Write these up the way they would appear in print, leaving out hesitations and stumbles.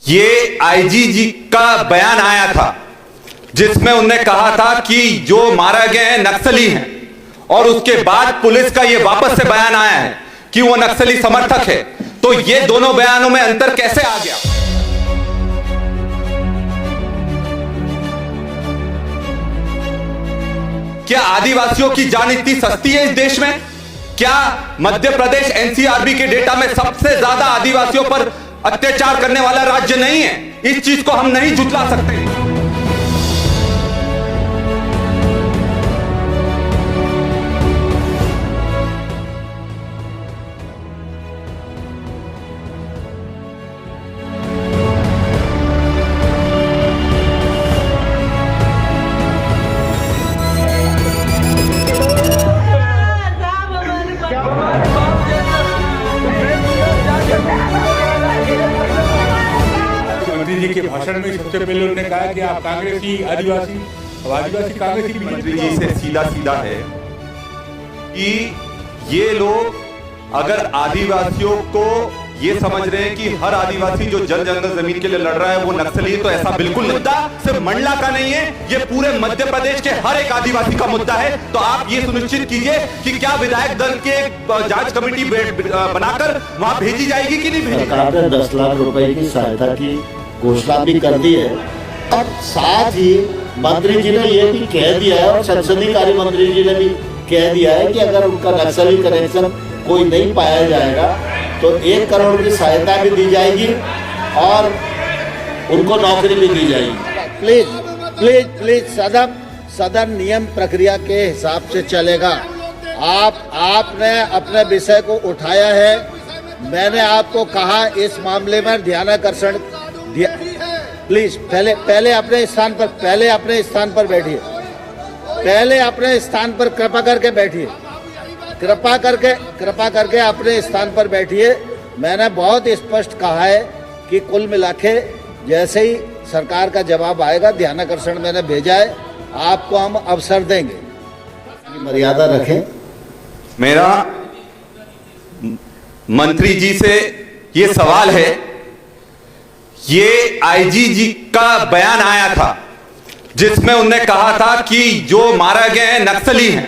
ये आईजी जी का बयान आया था जिसमें उन्होंने कहा था कि जो मारा गए हैं नक्सली हैं, और उसके बाद पुलिस का ये वापस से बयान आया है कि वो नक्सली समर्थक है। तो ये दोनों बयानों में अंतर कैसे आ गया? क्या आदिवासियों की जान इतनी सस्ती है इस देश में? क्या मध्य प्रदेश एनसीआरबी के डेटा में सबसे ज्यादा आदिवासियों पर अत्याचार करने वाला राज्य नहीं है? इस चीज को हम नहीं झुठला सकते। मंत्री जी के भाषण में सबसे पहले उन्होंने कहा कि आप कांग्रेसी आदिवासी, अब आदिवासी कांग्रेसी की मंत्री जी से सीधा सीधा है कि ये लोग अगर आदिवासियों को ये समझ रहे हैं कि हर आदिवासी जो जल जंगल जमीन के लिए लड़ रहा है वो नक्सली है, तो ऐसा बिल्कुल नहीं। मुद्दा सिर्फ मंडला का नहीं है, ये पूरे मध्य प्रदेश के हर एक आदिवासी का मुद्दा है। तो आप ये सुनिश्चित कीजिए कि क्या विधायक दल के जांच कमेटी बनाकर वहां भेजी जाएगी कि नहीं भेजी? सरकार ने 10 लाख रुपए की सहायता की घोषणा भी कर दी है, और साथ ही मंत्री जी ने ये भी कह दिया है, और संसदीय कार्य मंत्री जी ने भी कह दिया है कि अगर उनका नक्सली कनेक्शन कोई नहीं पाया जाएगा तो 1 करोड़ की सहायता भी दी जाएगी और उनको नौकरी भी दी जाएगी। प्लीज प्लीज प्लीज सदन नियम प्रक्रिया के हिसाब से चलेगा। आपने अपने विषय को उठाया है, मैंने आपको कहा इस मामले में ध्यानाकर्षण दिया। प्लीज पहले अपने स्थान पर बैठिए। पहले अपने स्थान पर कृपा करके बैठिए। कृपा करके अपने स्थान पर बैठिए। मैंने बहुत स्पष्ट कहा है कि कुल मिला के जैसे ही सरकार का जवाब आएगा, ध्यानाकर्षण मैंने भेजा है, आपको हम अवसर देंगे। मर्यादा रखें। मेरा मंत्री जी से ये सवाल है, ये आईजी जी का बयान आया था जिसमें उन्होंने कहा था कि जो मारा गए हैं नक्सली हैं,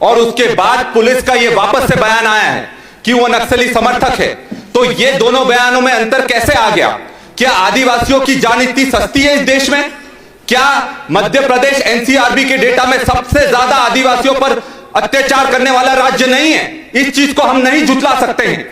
और उसके बाद पुलिस का ये वापस से बयान आया है कि वो नक्सली समर्थक है। तो ये दोनों बयानों में अंतर कैसे आ गया? क्या आदिवासियों की जान इतनी सस्ती है इस देश में? क्या मध्य प्रदेश एनसीआरबी के डेटा में सबसे ज्यादा आदिवासियों पर अत्याचार करने वाला राज्य नहीं है? इस चीज को हम नहीं झुठला सकते हैं।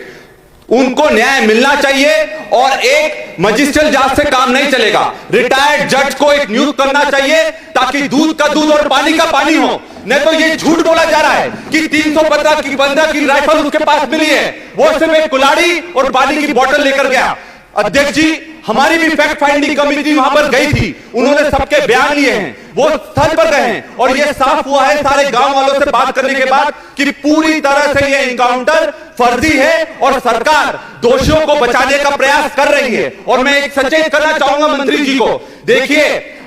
उनको न्याय मिलना चाहिए, और एक मजिस्ट्रियल जांच से काम नहीं चलेगा। रिटायर्ड जज को एक नियुक्त करना चाहिए ताकि दूध का दूध और पानी का पानी हो। नहीं तो ये झूठ बोला जा रहा है कि 315 की राइफल उसके पास मिली है, वो सिर्फ एक कुल्हाड़ी और पानी की बोतल लेकर गया। अध्यक्ष जी, हमारी भी फैक्ट फाइंडिंग कमेटी वहां पर गई थी, उन्होंने सबके बयान लिए हैं, वो स्थल पर गए हैं, और ये साफ हुआ है सारे गांव वालों से बात करने के बाद कि पूरी तरह से ये इनकाउंटर फर्जी है और सरकार दोषियों को बचाने का प्रयास कर रही है। और मैं एक सचेत करना चाहूंगा मंत्री जी को, देखिए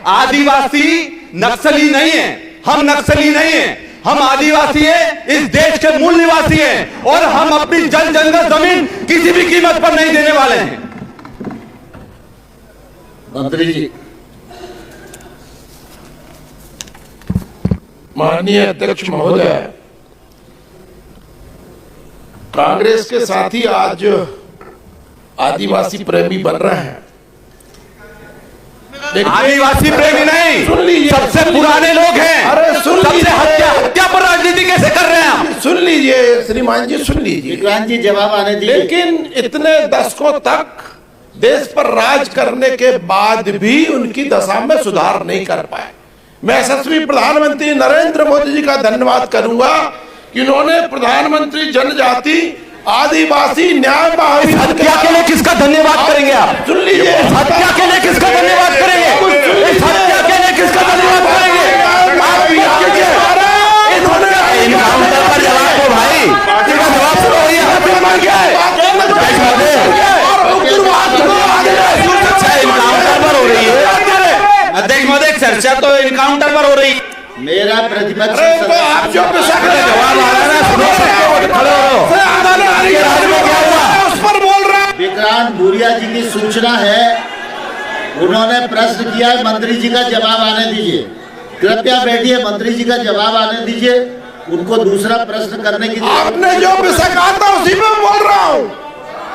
आदिवासी नक्सली नहीं है, हम नक्सली नहीं है, हम आदिवासी हैं, इस देश के मूल निवासी हैं, और हम अपनी जल जंगल जमीन किसी भी कीमत पर नहीं देने वाले हैं। मंत्री जी। माननीय अध्यक्ष महोदय, कांग्रेस के साथी आज आदिवासी प्रेमी बन रहे हैं। आदिवासी प्रेमी नहीं, सुन लीजिए, सबसे पुराने लोग हैं। अरे सुन लीजिए, हत्या पर राजनीति कैसे कर रहे हैं आप? सुन लीजिए श्रीमान जी, सुन लीजिए। विक्रांत जी जवाब आने दीजिए। लेकिन इतने दशकों तक देश पर राज करने के बाद भी उनकी दशा में सुधार नहीं कर पाए। मैं यशस्वी प्रधानमंत्री नरेंद्र मोदी जी का धन्यवाद करूंगा कि उन्होंने प्रधानमंत्री जनजाति आदिवासी न्याय हत्या के लिए किसका धन्यवाद करेंगे आप? सुन लीजिए, हत्या के लिए किसका धन्यवाद करेंगे? इस हत्या के लिए किसका धन्यवाद करेंगे? आप कीजिए। इनकाउंटर पर जवाब दो भाई, जवाब सुनो। ये हत्या मांग क्या है? इनकाउंटर पर हो रही है अध्यक्ष महोदय, चर्चा तो इनकाउंटर पर हो रही। मेरा प्रतिपक्ष आप जो जवाब आ रहा है ना, सुनो, खड़े हो। उस पर बोल रहा। विक्रांत भूरिया जी की सूचना है उन्होंने प्रश्न किया है, मंत्री जी का जवाब आने दीजिए। कृपया बैठिए, मंत्री जी का जवाब आने दीजिए, उनको दूसरा प्रश्न करने की। आपने जो विषय कहा था उसी में बोल रहा हूँ।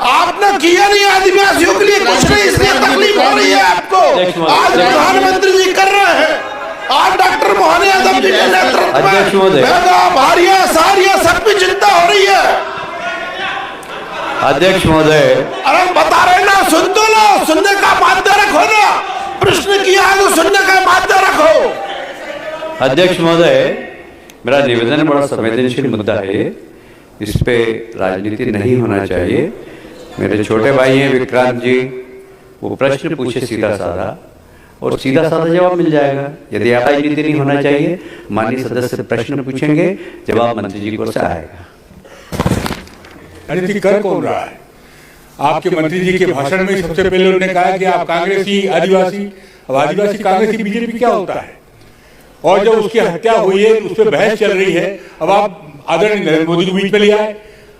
आपने किया नहीं आदिवासियों के लिए कुछ नहीं, इसलिए तकलीफ हो रही है आपको। आज प्रधानमंत्री जी कर रहे हैं, आज डॉक्टर मोहन यादव जी के नेतृत्व में भारिया सारिया सबकी चिंता हो रही है। अध्यक्ष महोदय, अरे बता रहे ना, सुन तो लो, सुनने का माध्य रखो ना। प्रश्न किया है तो सुनने का माध्य रखो। अध्यक्ष महोदय, मेरा निवेदन बड़ा संवेदनशील मुद्दा है, इस पे राजनीति नहीं होना चाहिए। मेरे छोटे भाई हैं विक्रांत जी, वो प्रश्न पूछे सीधा साधा और सीधा साधा जवाब मिल जाएगा। यदि आप राजनीति नहीं होना चाहिए, माननीय सदस्य प्रश्न पूछेंगे, जवाब मंत्री जी को से आएगा। राजनीति कर कौन रहा है? आपके मंत्री जी के भाषण में सबसे पहले उन्होंने कहा कि आप कांग्रेसी आदिवासी, अब आदिवासी कांग्रेसी बीजेपी क्या होता है? और जब उसकी हत्या हुई है उस पर बहस चल रही है, अब आप आदरणीय नरेंद्र मोदी को बीच में ले आए।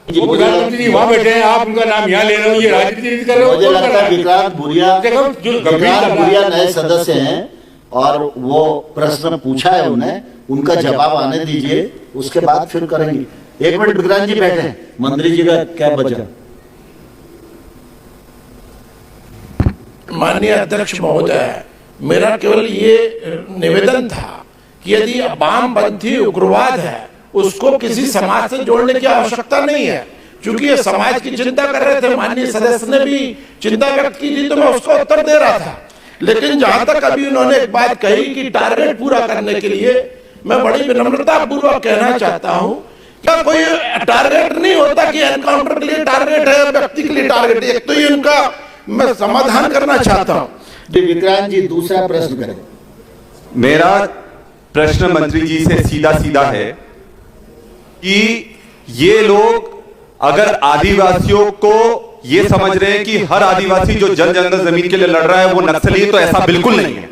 वो प्रधानमंत्री जी वहां बैठे हैं, आप उनका नाम यहाँ ले रहे हो, ये राजनीति कर रहे हो। मुझे लगता है विक्रांत भूरिया नए सदस्य हैं और वो प्रश्न पूछा है उन्हें, उनका जवाब आने दीजिए, उसके बाद फिर करेंगे। एक मिनट विक्रांत जी बैठे, मंत्री जी का क्या बचा? माननीय अध्यक्ष महोदय, मेरा केवल ये निवेदन था कि यदि वामपंथी उग्रवाद है उसको किसी समाज से जोड़ने की आवश्यकता नहीं है, क्योंकि ये समाज की चिंता कर रहे थे। माननीय सदस्य ने भी चिंता व्यक्त की थी तो मैं उसको उत्तर दे रहा था। लेकिन जहां तक अभी उन्होंने एक बात कही कि टारगेट पूरा करने के लिए, मैं बड़ी विनम्रता पूर्वक कहना चाहता हूं, क्या कोई टारगेट नहीं होता कि एनकाउंटर के लिए टारगेट है, व्यक्ति के लिए टारगेट है। एक तो ये उनका मैं समाधान करना चाहता हूं। विक्रांत जी दूसरा प्रश्न करें। मेरा प्रश्न मंत्री जी से सीधा सीधा है कि ये लोग अगर आदिवासियों को ये समझ रहे हैं कि हर आदिवासी जो जन जंगल जमीन के लिए लड़ रहा है वो नक्सली है, तो ऐसा बिल्कुल नहीं है।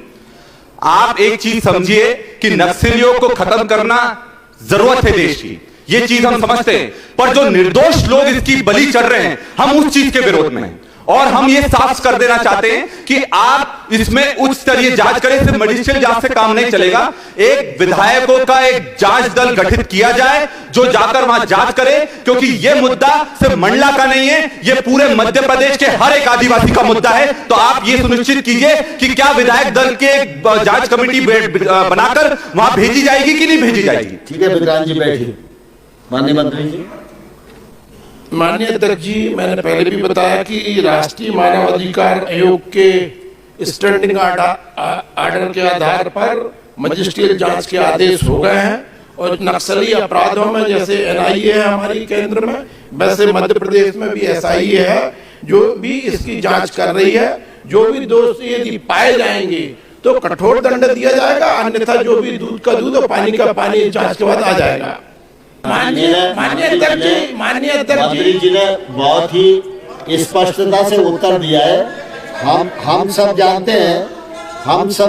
आप एक चीज समझिए कि नक्सलियों को खत्म करना जरूरत है देश की, ये चीज हम समझते हैं, पर जो निर्दोष लोग इसकी बलि चढ़ रहे हैं, हम उस चीज के विरोध में हैं। और हम ये साफ कर देना चाहते हैं कि आप इसमें उच्च स्तरीय जांच करें, सिर्फ मजिस्ट्रेट जांच से काम नहीं चलेगा। एक विधायकों का एक जांच दल गठित किया जाए जो जाकर वहां जांच करे, क्योंकि यह मुद्दा सिर्फ मंडला का नहीं है, यह पूरे मध्य प्रदेश के हर एक आदिवासी का मुद्दा है। तो आप ये सुनिश्चित कीजिए कि क्या विधायक दल के जांच कमेटी बनाकर वहां भेजी जाएगी कि नहीं भेजी जाएगी। ठीक है विक्रांत जी बैठिए। माननीय मंत्री जी। माननीय अध्यक्ष जी, मैंने पहले भी बताया कि राष्ट्रीय मानवाधिकार आयोग के स्टैंडिंग ऑर्डर के आधार पर मजिस्ट्रियल जांच के आदेश हो गए हैं और नक्सली अपराधों में जैसे एनआईए है हमारी केंद्र में, वैसे मध्य प्रदेश में भी एसआईए है जो भी इसकी जांच कर रही है। जो भी दोषी यदि पाए जाएंगे तो कठोर दंड दिया जाएगा, अन्यथा जो भी दूध का दूध और पानी का पानी जांच के बाद आ जाएगा। माननीय अध्यक्ष मंत्री जी ने बहुत ही स्पष्टता से उत्तर दिया है। हम सब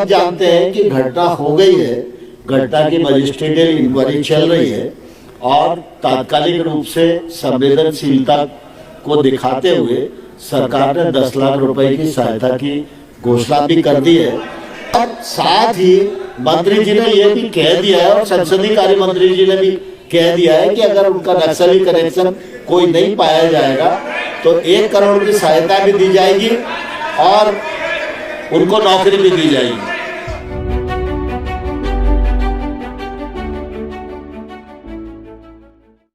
जानते हैं कि घटना हो गई है, घटना की मजिस्ट्रेटियल इंक्वायरी चल रही है और तात्कालिक रूप से संवेदनशीलता को दिखाते हुए सरकार ने 10 लाख रुपए की सहायता की घोषणा भी कर दी है। और साथ ही मंत्री जी ने यह भी कह दिया है और संसदीय कार्य मंत्री जी ने भी कह दिया है कि अगर उनका नक्सली कनेक्शन कोई नहीं पाया जाएगा तो 1 करोड़ की सहायता भी दी जाएगी और उनको नौकरी भी दी जाएगी।